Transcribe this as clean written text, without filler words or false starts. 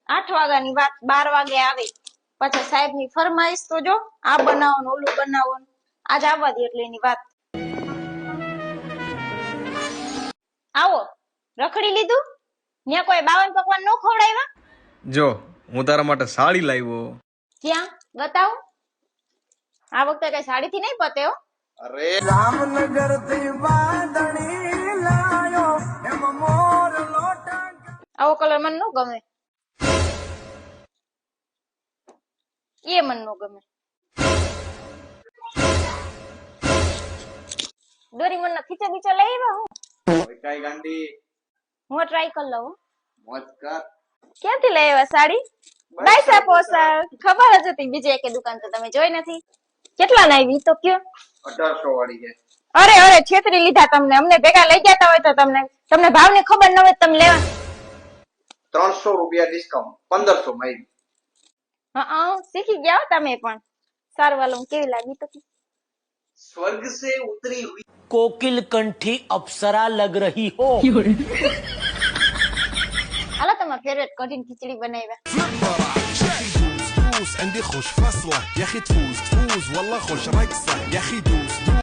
8 વાગ્યાની વાત 12 વાગે આવે પછી સાહેબની ફરમાઈશ તો જો આ બનાવો ને ઓલું બનાવો આજ આવવા દે એટલે એની વાત આવો રખડી લીધું ને કોઈ 52 પકવાન નો ખવડાવ્યા જો હું તારા માટે સાડી લાવ્યો ક્યાં બતાવો આ વખતે કઈ સાડી થી નહીં પતે હો અરે રામનગર થી વાદળી લાયો એમ મોર લોટા આવો કલર મને નો ગમે એ મને નો ગમે ડોરીમોન ના ખીચા બીચા લઈ આવ્યા હું કઈ ગાંડી હું ટ્રાય કરી લઉં મોજ કર ક્યાંથી લઈ આવ્યા સાડી પૈસા પોસા ખબર જ હતી બીજી એકે દુકાન તો તમે જોઈ નથી કેટલા ના આવી તો કયો 1800 વાળી છે અરે છેતરી લીધા તમને અમને ભેગા લઈ જતા હોય તો તમને ભાવની ખબર ન હોય તમે લેવા 300 રૂપિયા ડિસ્કાઉન્ટ 1500 માં હા શીખી ગયા હો તમે પણ સારું વાલું કેવી લાગી તો स्वर्ग से उतरी हुई कोकिल कंठी अप्सरा लग रही हो હાલો તમારા ફેવરેટ કઢીને ખીચડી બનાવ્યા عندي خوش فصلة يا اخي تفوز والله خوش رقصة يا اخي دوس